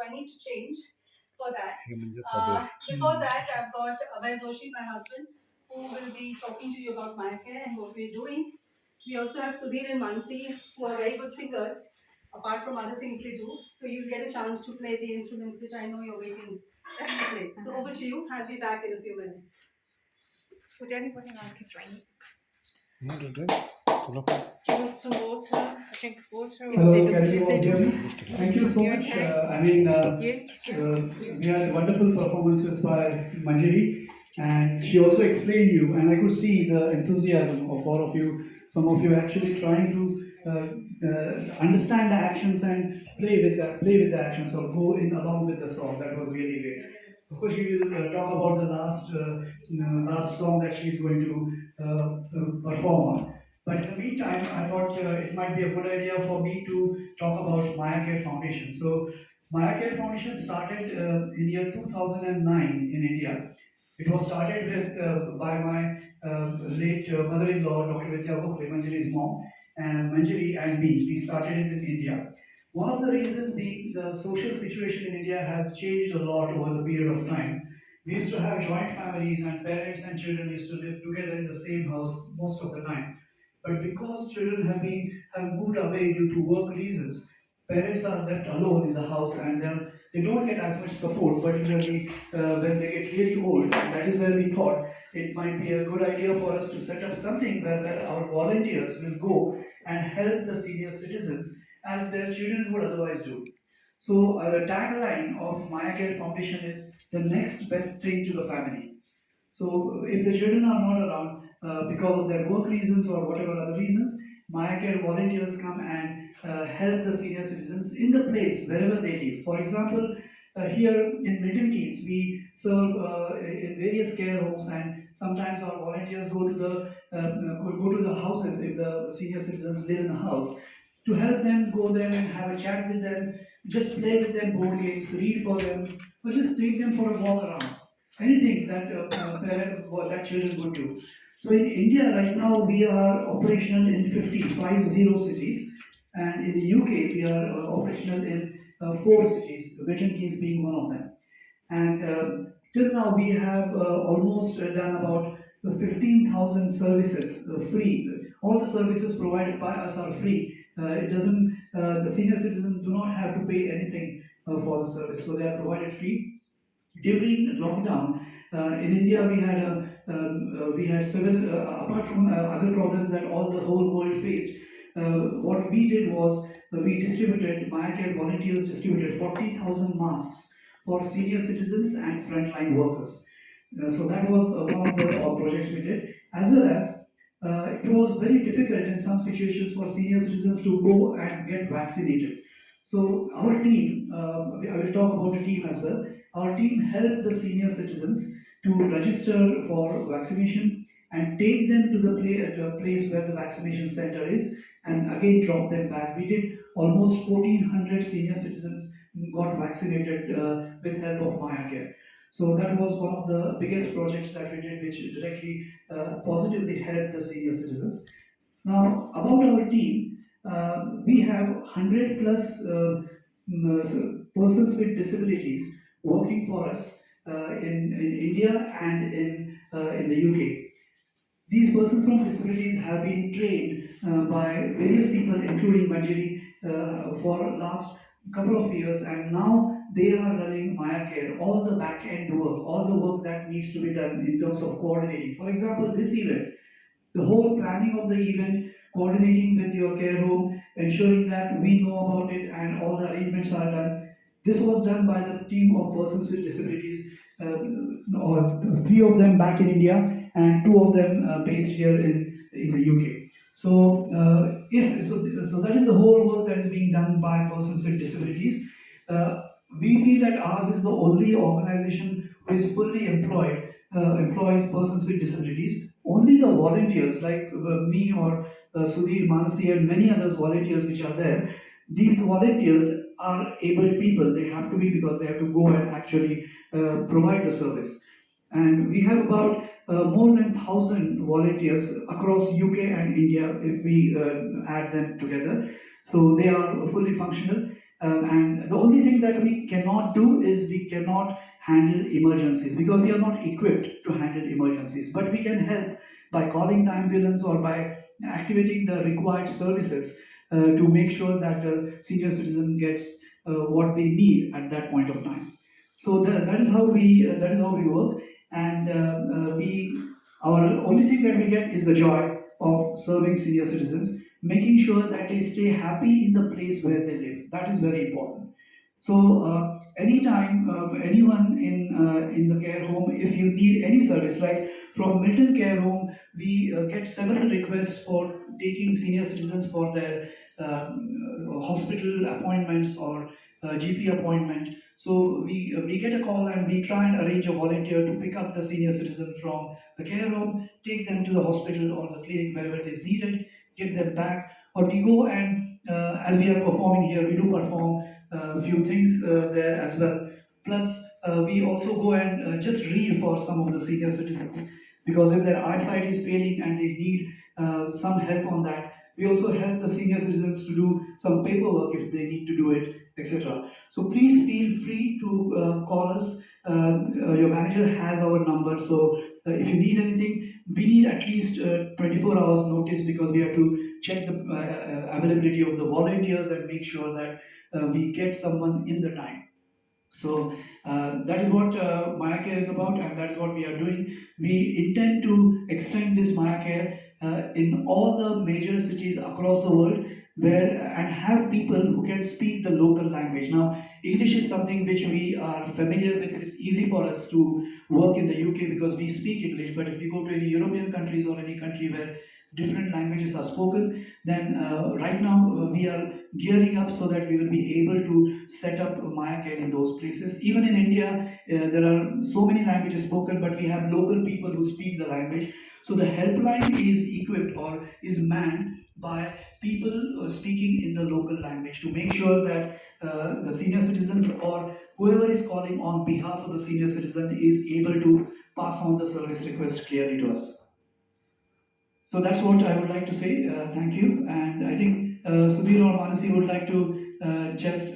so I need to change for that. Before that, I've got Abhay Joshi, my husband, who will be talking to you about my care and what we're doing. We also have Sudhir and Mansi, who are very good singers, apart from other things they do. So you'll get a chance to play the instruments, which I know you're waiting to play. So over to you. I'll be back in a few minutes. Would anybody like a drink? No, the drink. Do you want some water? A drink of water? Hello, can you all hear me? Thank you so much. We had wonderful performances by Manjari, and she also explained you, and I could see the enthusiasm of all of you. Some of you actually trying to understand the actions and play with the actions, or go in along with the song. That was really great. Of course, she will talk about the last song that she's going to perform on. But in the meantime, I thought it might be a good idea for me to talk about Maya Care Foundation. So, Maya Care Foundation started in year 2009 in India. It was started by my late mother-in-law, Dr. Vidya Gokhale, Manjari's mom, and Manjari and me. We started it in India. One of the reasons being the social situation in India has changed a lot over the period of time. We used to have joint families, and parents and children used to live together in the same house most of the time. But because children have moved away due to work reasons, parents are left alone in the house, and they don't get as much support, particularly when they get really old. And that is where we thought it might be a good idea for us to set up something where our volunteers will go and help the senior citizens as their children would otherwise do. So the tagline of Maya Care Foundation is the next best thing to the family. So if the children are not around because of their work reasons or whatever other reasons, Maya Care volunteers come and help the senior citizens in the place wherever they live. For example, here in Milton Keynes, we serve in various care homes, and sometimes our volunteers go to the houses if the senior citizens live in the house, to help them go there and have a chat with them, just play with them board games, read for them, or just take them for a walk around. Anything that children would do. So in India right now we are operational in 50 cities, and in the UK we are operational in 4 cities, Milton Keynes being one of them. And till now we have almost done about 15,000 services free. All the services provided by us are free. It doesn't. The senior citizens do not have to pay anything for the service, so they are provided free. During lockdown in India, we had several apart from other problems that all the whole world faced. What we did was we distributed Maya Care volunteers distributed 40,000 masks for senior citizens and frontline workers. So that was one of the projects we did, as well as it was very difficult in some situations for senior citizens to go and get vaccinated. So our team, I will talk about the team as well. Our team helped the senior citizens to register for vaccination and take them to the place where the vaccination center is, and again drop them back. We did almost 1,400 senior citizens got vaccinated with help of Maya Care. So that was one of the biggest projects that we did, which directly positively helped the senior citizens. Now, about our team, we have 100 plus persons with disabilities working for us in India and in the UK. These persons from disabilities have been trained by various people, including Manjari, for last couple of years, and now they are running Maya Care, all the back end work, all the work that needs to be done in terms of coordinating. For example, this event, the whole planning of the event, coordinating with your care home, ensuring that we know about it and all the arrangements are done. This was done by the team of persons with disabilities, or 3 of them back in India and 2 of them based here in the UK. So, so that is the whole work that is being done by persons with disabilities. We feel that ours is the only organization who is fully employs persons with disabilities. Only the volunteers like me or Sudhir, Manasi, and many others volunteers which are there. These volunteers are able people. They have to be, because they have to go and actually provide the service. And we have about more than 1,000 volunteers across UK and India if we add them together. So they are fully functional. And the only thing that we cannot do is we cannot handle emergencies because we are not equipped to handle emergencies. But we can help by calling the ambulance or by activating the required services to make sure that the senior citizen gets what they need at that point of time. So that is how we work, and we our only thing that we get is the joy of serving senior citizens, making sure that they stay happy in the place where they live. That is very important. So anytime anyone in the care home, if you need any service, like from Milton Care Home, we get several requests for taking senior citizens for their hospital appointments or GP appointment. So we get a call and we try and arrange a volunteer to pick up the senior citizen from the care home, take them to the hospital or the clinic wherever it is needed, get them back, or we go and as we are performing here, we do perform a few things there as well. Plus, we also go and just read for some of the senior citizens because if their eyesight is failing and they need some help on that, we also help the senior citizens to do some paperwork if they need to do it, etc. So please feel free to call us. Your manager has our number, so if you need anything, we need at least 24 hours notice because we have to check the availability of the volunteers and make sure that we get someone in the time. So that is what Maya Care is about, and that is what we are doing. We intend to extend this Maya Care in all the major cities across the world, where and have people who can speak the local language. Now, English is something which we are familiar with. It's easy for us to work in the UK because we speak English. But if we go to any European countries or any country where different languages are spoken, then right now we are gearing up so that we will be able to set up Maya Care in those places. Even in India, there are so many languages spoken, but we have local people who speak the language. So the helpline is equipped or is manned by people speaking in the local language to make sure that the senior citizens or whoever is calling on behalf of the senior citizen is able to pass on the service request clearly to us. So that's what I would like to say. Thank you. And I think Sudhir or Manasi would like to just